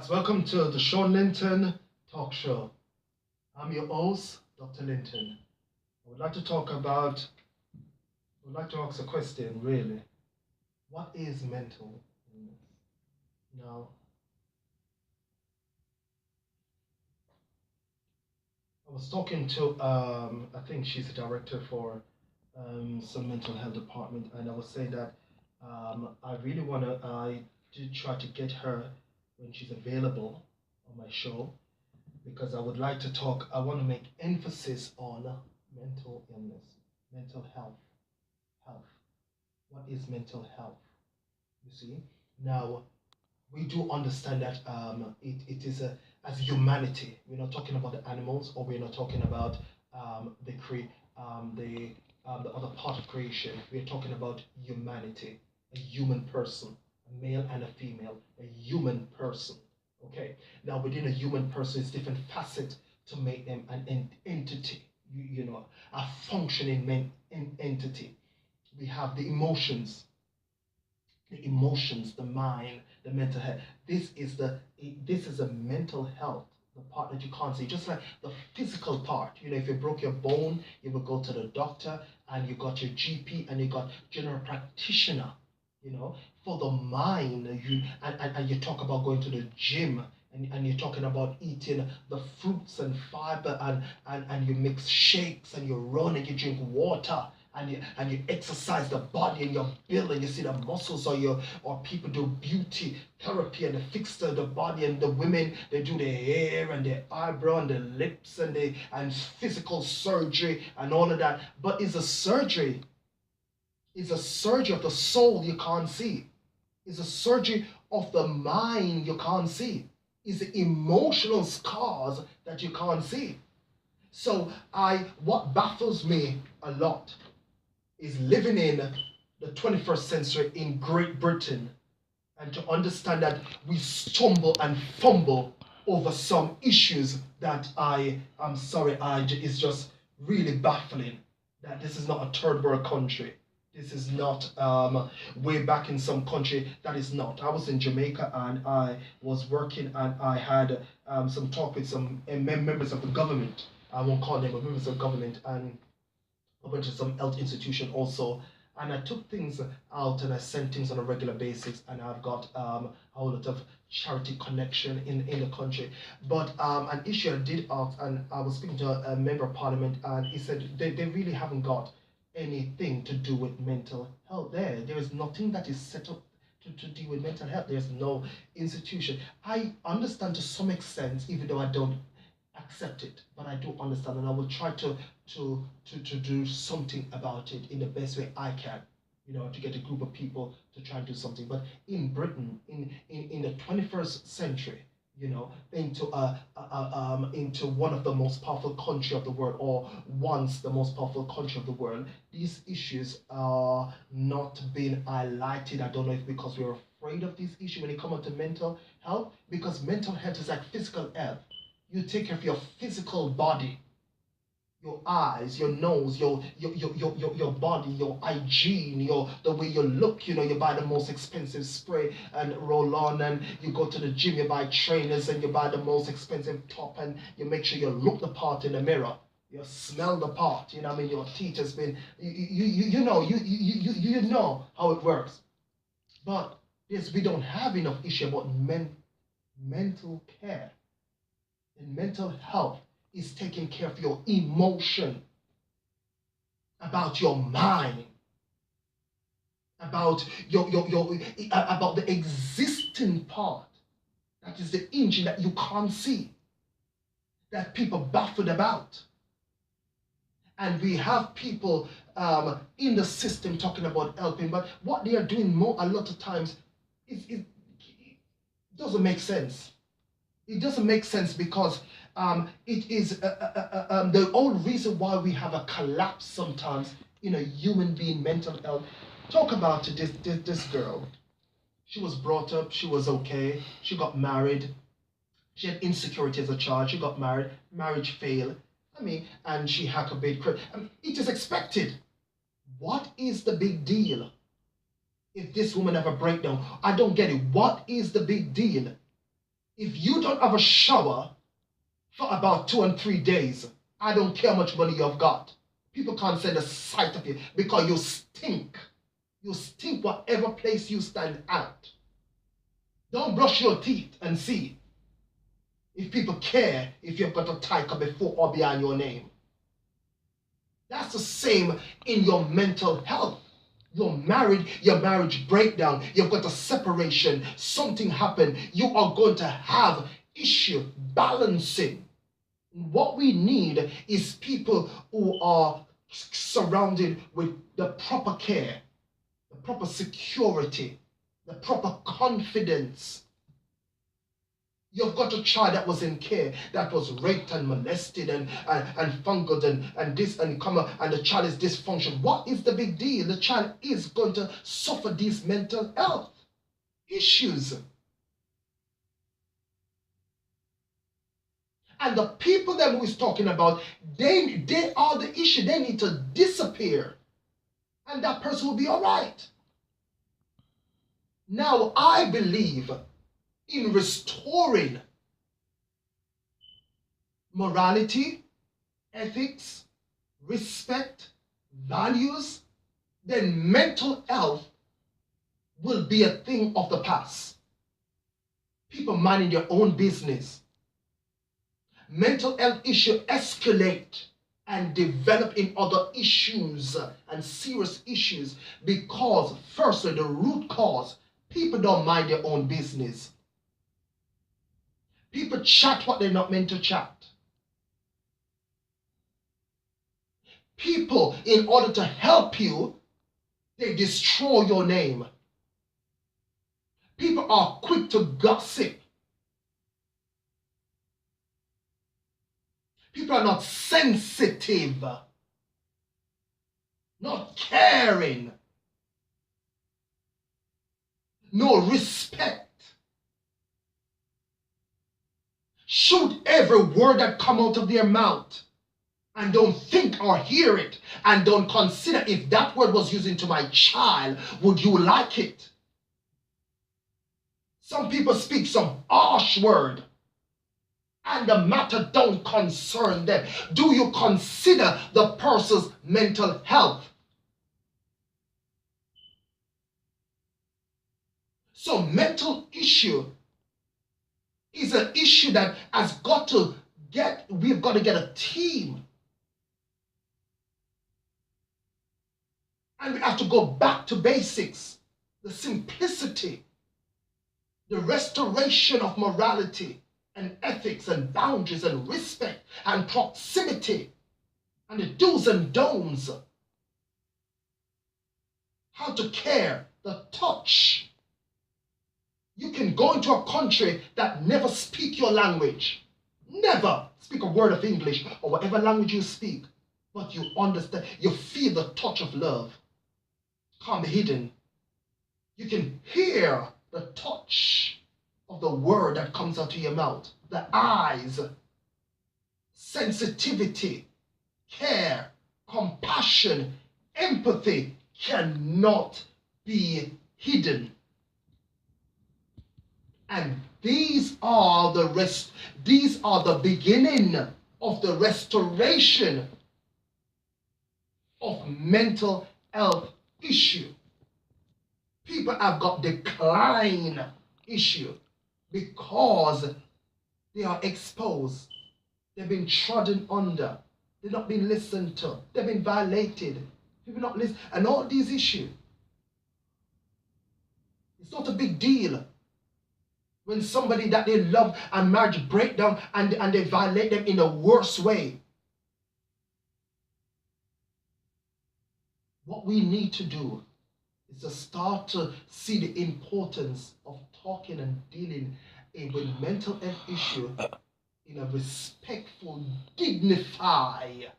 Welcome to the Shawn Linton talk show. I'm your host, Dr. Linton. I would like to talk about, I would like to ask a question really. What is mental illness? Now, I was talking to, I think she's a director for some mental health department, and I was saying that I did try to get her when she's available on my show because I would like to talk, I want to make emphasis on mental illness, mental health. What is mental health? You see? Now, we do understand that it is as humanity. We're not talking about the animals, or we're not talking about the cre- the other part of creation. We're talking about humanity, a human person, a male and a female, a human person. Okay. Now, within a human person, it's different facets to make them an entity. A functioning entity. We have the emotions, the mind, the mental health. This is a mental health, the part that you can't see. Just like the physical part. If you broke your bone, you would go to the doctor, and you got your GP, and you got general practitioner. For the mind, and you talk about going to the gym. And you're talking about eating the fruits and fiber, and you mix shakes, and you run, and you drink water, and you exercise the body, and you build, and you see the muscles, or people do beauty therapy, and they fix the body, and the women, they do their hair and their eyebrow and their lips, and physical surgery and all of that. But it's a surgery of the soul you can't see. It's a surgery of the mind you can't see. It's the emotional scars that you can't see. So what baffles me a lot is living in the 21st century in Great Britain, and to understand that we stumble and fumble over some issues that I'm sorry, it's just really baffling that this is not a third world country. This is not way back in some country that is not. I was in Jamaica, and I was working, and I had some talk with some members of the government. I won't call them, but members of government, and I went to some health institution also, and I took things out, and I sent things on a regular basis, and I've got a whole lot of charity connection in the country. But an issue I did ask, and I was speaking to a member of parliament, and he said they really haven't got anything to do with mental health there. There is nothing that is set up to deal with mental health. There's no institution. I understand to some extent, even though I don't accept it, but I do understand, and I will try to do something about it in the best way I can. To get a group of people to try and do something. But in Britain, in the 21st century, into one of the most powerful country of the world, or once the most powerful country of the world, these issues are not being highlighted. I don't know if because we're afraid of these issues when it comes to mental health, because mental health is like physical health. You take care of your physical body, your eyes, your nose, your body, your hygiene, the way you look. You buy the most expensive spray and roll on, and you go to the gym, you buy trainers, and you buy the most expensive top, and you make sure you look the part in the mirror. You smell the part. Your teeth has been. You know how it works. But yes, we don't have enough issue about mental care. And mental health is taking care of your emotion, about your mind, about about the existing part. That is the engine that you can't see, that people baffled about. And we have people in the system talking about helping, but what they are doing a lot of times, it doesn't make sense. It doesn't make sense because it is the whole reason why we have a collapse sometimes in a human being mental health. Talk about this girl. She was brought up. She was okay. She got married. She had insecurity as a child. She got married. Marriage failed. And she had a big credit. It is expected. What is the big deal if this woman have a breakdown? I don't get it. What is the big deal? If you don't have a shower for about 2 and 3 days, I don't care how much money you've got. People can't stand the sight of you because you stink. You stink whatever place you stand at. Don't brush your teeth and see if people care if you've got a title before or behind your name. That's the same in your mental health. You're married, your marriage breakdown, you've got a separation, something happened, you are going to have issue balancing. What we need is people who are surrounded with the proper care, the proper security, the proper confidence. You've got a child that was in care, that was raped and molested and fungled and this and come up, and the child is dysfunctional. What is the big deal? The child is going to suffer these mental health issues. And the people that we're talking about, they are the issue. They need to disappear. And that person will be all right. Now, I believe in restoring morality, ethics, respect, values, then mental health will be a thing of the past. People minding their own business. Mental health issues escalate and develop in other issues and serious issues because, firstly, the root cause, people don't mind their own business. People chat what they're not meant to chat. People, in order to help you, they destroy your name. People are quick to gossip. People are not sensitive, not caring, no respect. Shoot every word that come out of their mouth and don't think or hear it and don't consider if that word was used into my child, would you like it? Some people speak some harsh word and the matter don't concern them. Do you consider the person's mental health? So mental issue is an issue that has got to get, we've got to get a team. And we have to go back to basics, the simplicity, the restoration of morality and ethics and boundaries and respect and proximity and the do's and don'ts. How to care, the touch. You can go into a country that never speak your language, never speak a word of English or whatever language you speak, but you understand, you feel the touch of love. Can't be hidden. You can hear the touch of the word that comes out of your mouth, the eyes, sensitivity, care, compassion, empathy cannot be hidden. And these are the beginning of the restoration of mental health issue. People have got decline issue because they are exposed. They've been trodden under. They've not been listened to. They've been violated. People not listen. And all these issues. It's not a big deal when somebody that they love and marriage break down and they violate them in a worse way. What we need to do is to start to see the importance of talking and dealing with mental health issue in a respectful, dignified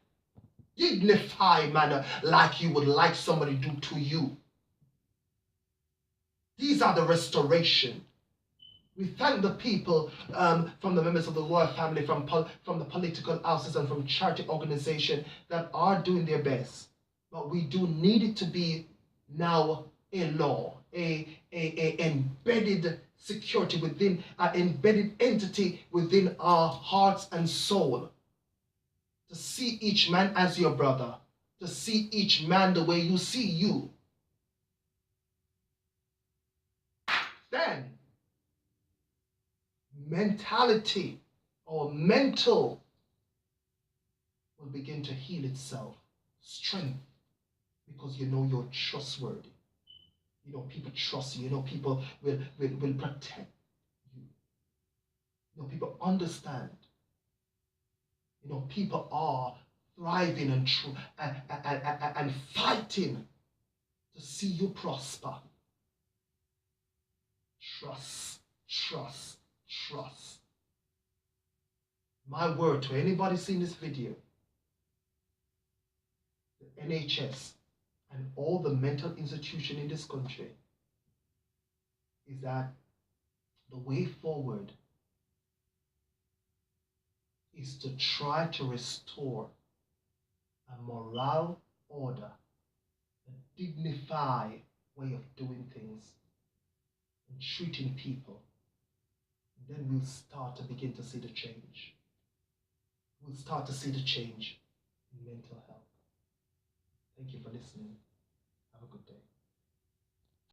manner, like you would like somebody to do to you. These are the restoration. We thank the people from the members of the royal family, from the political houses and from charity organizations that are doing their best. But we do need it to be now a law, a embedded security, within an embedded entity within our hearts and soul. To see each man as your brother, to see each man the way you see you. Then, mentality or mental will begin to heal itself. Strength, because you know you're trustworthy. You know people trust you. You know people will protect you. You know people understand. You know people are thriving and fighting to see you prosper. Trust, trust, trust. My word to anybody seeing this video, the NHS and all the mental institutions in this country, is that the way forward is to try to restore a moral order, a dignified way of doing things and treating people. And then we'll start to begin to see the change. We'll start to see the change in mental health. Thank you for listening. Have a good day.